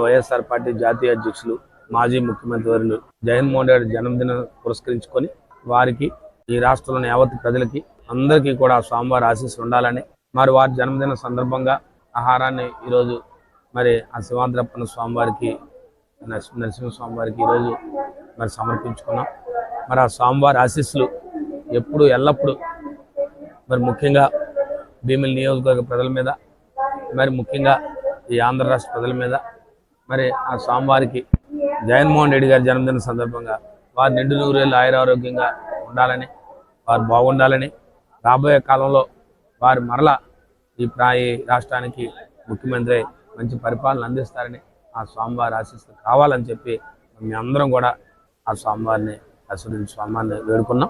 YSR party జాతీయ అధ్యక్షులు మాజీ ముఖ్యమంత్రి వర్యులు జగన్మోహన్ రెడ్డి జన్మదినం పురస్కరించుకొని వారికి ఈ రాష్ట్రంలోని యావత్ ప్రజలకి అందరికీ కూడా స్వామివారి ఆశీస్సులు ఉండాలని మరి వారి జన్మదిన సందర్భంగా ఆహారాన్ని ఈరోజు మరి ఆ శివాంధ్రప్పన్న స్వామివారికి నరసింహ స్వామివారికి ఈరోజు మరి సమర్పించుకున్నాం. మరి ఆ స్వామివారి ఆశీస్సులు ఎప్పుడు ఎల్లప్పుడూ మరి ముఖ్యంగా భీమిలి నియోజకవర్గ ప్రజల మీద మరి ముఖ్యంగా ఈ ఆంధ్ర రాష్ట్ర ప్రజల మీద మరి ఆ స్వామివారికి జగన్మోహన్ రెడ్డి గారి జన్మదిన సందర్భంగా వారు నిండు నూరేళ్ళు ఆయురారోగ్యంగా ఉండాలని వారు బాగుండాలని రాబోయే కాలంలో వారు మరలా ఈ రాష్ట్రానికి ముఖ్యమంత్రి మంచి పరిపాలన అందిస్తారని ఆ స్వామివారి ఆశీస్సులు కావాలని చెప్పి మేము అందరం కూడా ఆ స్వామివారిని ఆశీర్వదించి స్వామివారిని వేడుకున్నాం.